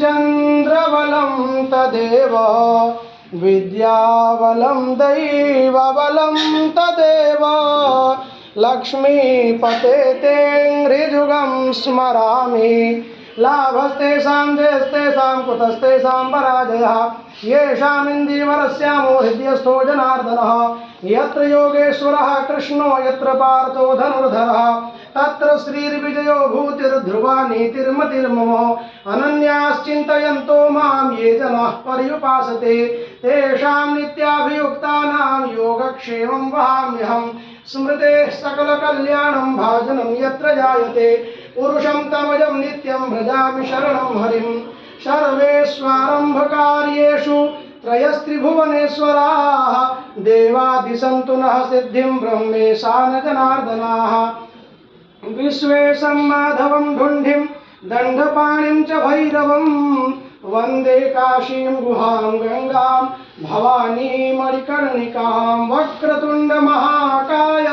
चंद्रबलं तदेव विद्याबलं दैवबलं तदेव लक्ष्मीपते ते हृजुगं स्मरामि लाभस्तेषां जयस्तेषां कुतस्तेषां पराजयः येषामिन्दीवरस्यामो हृदयस्थो जनार्दनः यत्र योगेश्वरः कृष्णो यत्र पार्थो धनुर्धरः तत्र श्रीर्विजयो भूतिर्ध्रुवा नीतिर्मतिर्मम अनन्याश्चिन्तयन्तो मां ये जनाः पर्युपासते तेषां नित्याभियुक्तानां योगक्षेमं वहाम्यहं स्मृतेः सकलकल्याणं भाजनं यत्र जायते पुरुषं तमजं नित्यं भजामि शरणं हरिं सर्वेष्वारम्भकार्येषु त्रयस्त्रिभुवनेश्वराः देवादिसन्तु नः सिद्धिं ब्रह्मेशान जनार्दनाः विश्वेशं माधवं ढुण्ढिं दण्डपाणिं च भैरवं वन्दे काशीं गुहां गंगां भवानीमणिकर्णिकां वक्रतुण्डमहाकाय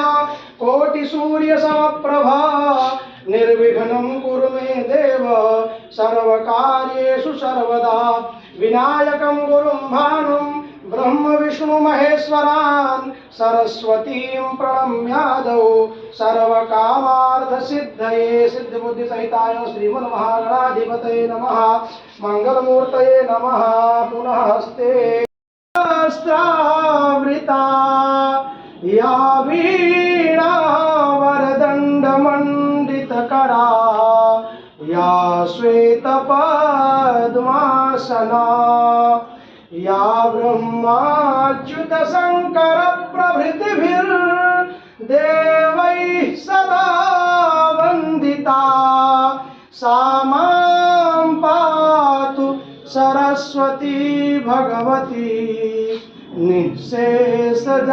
कोटिसूर्यसमप्रभा निर्विघ्नं कुरु मे देव सर्वकार्येषु सर्वदा विनायकं गुरुं भानुं ब्रह्म विष्णु महेश्वरान् सरस्वतीं प्रणम्यादौ सर्वकामार्थसिद्धये सिद्धबुद्धिसहिताय श्रीमन्महागणाधिपतये नमः मंगलमूर्तये नमः पुनः हस्ते सहस्रावृता या वीणा वरदण्डमण्डितकरा या श्वेतपद्मासना या ब्रह्माच्युत शंकर प्रभृतिभिर्देवैः सदा वन्दिता सा मां पातु सरस्वती भगवती निःशेषजाड्यापहा।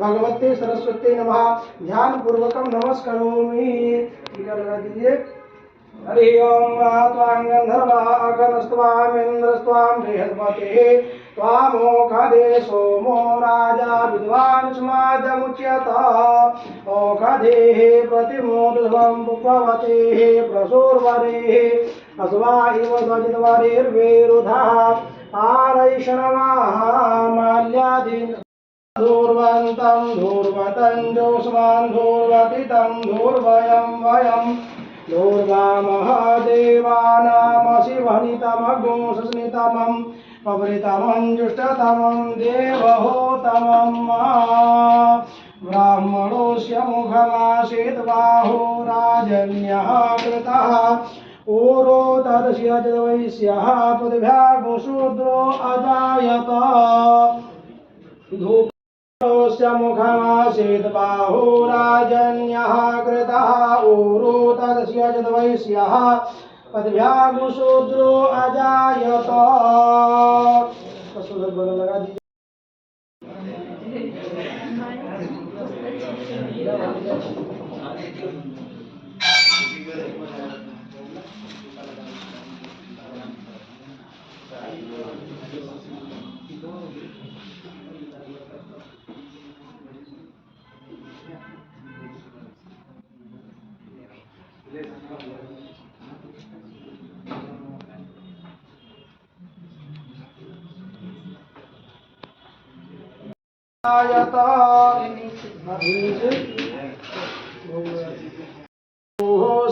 भगवते सरस्वती नमः। ध्यान पूर्वकम नमस्करोमि। टीका लगा दीजिए। हरि ओम त्वां गंधर्वाः अगनस्त्वामिन्द्रस्त्वां बृहस्पतिः त्वामोखदे सोमो राजा विद्वान् स्मादमुच्यत ओखदेः प्रतिमोदध्वं पुष्पवतेः प्रसूर्वरेः अस्वा इव स्वजितवरेर्वेरुधः आरैषणमाः माल्यादीन् धूर्वन्तं धूर्वतं जोष्मान् धूर्वतितं धूर्वयं वयं धूर्वामः देवानामशिवनितमगुंसस्नितमं पवृतमं जुष्टतमं देवहोतमं ब्राह्मणोऽस्य मुखमासीत् बाहुराजन्यः कृतः ऊरो तदस्य वैश्यः पृथिव्यागुशूद्रो अजायत धूपस्य मुखमासीत् बाहुराजन्यः कृतः ऊरो तदस्य वैश्यः पृथिव्यागुशूद्रो अजायत। लगा दीजिए।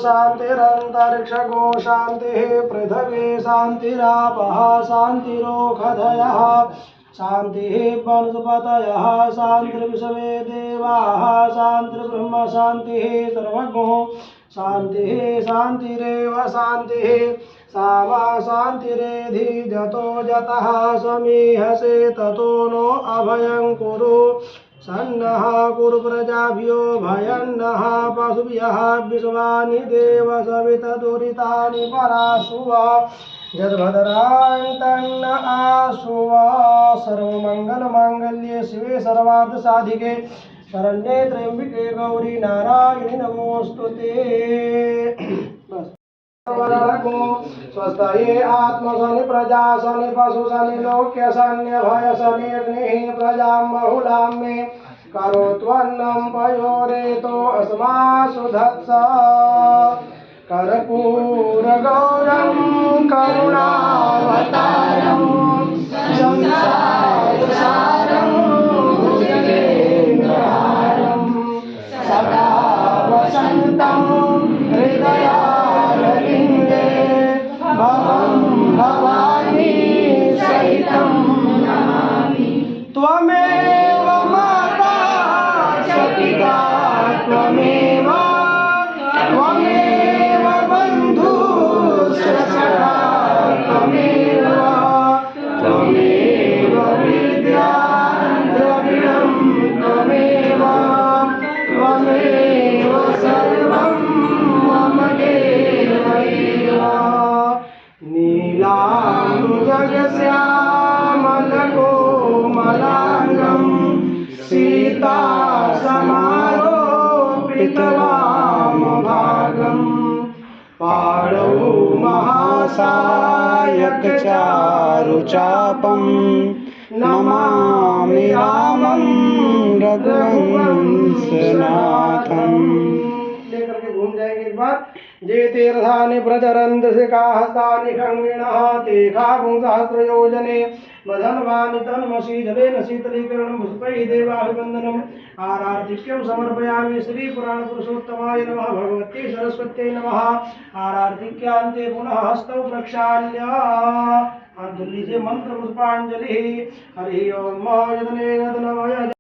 शांतिरंतरिक्षगो शांति पृथ्वी शांतिरापः शांतिरोखधयः शांति वनस्पतयः शांतिर्विश्वे देवाः शांतिर्ब्रह्म शांति सर्वज्ञो शांति शांतिरेव शांति सामा शांतिरेधि जतो जतः समीहसे ततो नो अभयं कुरु सन्नः कुरु प्रजाभ्यो भयन्नः पशुभ्यः विश्वानि देव सवितदुरितानि पराशुव यद्भद्रान्तन्न आशुव। सर्वमङ्गलमाङ्गल्ये शिवे सर्वार्थसाधिके शरण्ये त्र्यम्बिके गौरी नारायणि नमोऽस्तुते। स्वस्थये आत्मशनि प्रजा शनि पशु शनि लोक्य शन्य भय शनि अग्नि प्रजा बहुलां मे करोत्वन्नं पयोरेतो अस्मासु धत्स कर्पूरगौरं करुणावतारं संसारसारं भुजगेन्द्रहारं सदा वसन्तं हृदयारविन्दे भवं भवानी सहितं नमामि। त्वमेव माता च पिता त्वमेव बन्धुश्च सखा त्वमेव विद्या द्रविणं त्वमेव सर्वं मम देवैव। नीलाम्बुजगश्यामलकोमलाङ्गं सीता समारोपितवामभागं पाणौ महासायकचारुचापं नमामि रामं रघुवंशनाथं। लेकर के घूम जाएंगे एक बार। जे तीर्थानि प्रचरन्ति शिखाहस्तानि खङ्गिणः ते खागुं सहस्रयोजने वधन्वानि तन्मसि जलेन शीतलीकरणं पुष्पैः देवाभिवन्दनम् आरार्तिक्यं समर्पयामि। श्री पुराण पुरुषोत्तमाय नमः। भगवते सरस्वत्यै नमः। आरार्तिक्यांते पुनः हस्तौ प्रक्षाल्य हाथ धुली से मंत्र पुष्पांजलि। हरि ओम।